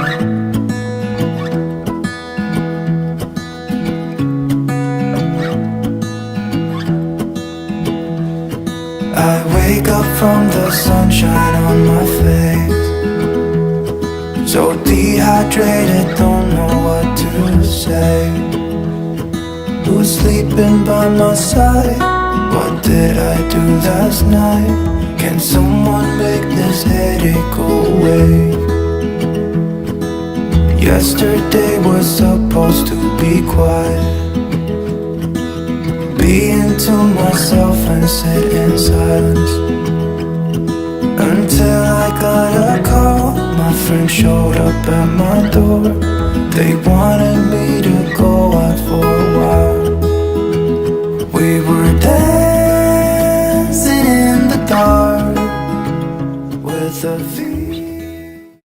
I wake up from the sunshine on my face, so dehydrated, don't know what to say. Who's sleeping by my side? What did I do last night? Can someone make this headache go away? Yesterday was supposed to be quiet, being to myself and sit in silence, until I got a call. My friend showed up at my door. They wanted me to go out for a while. We were dancing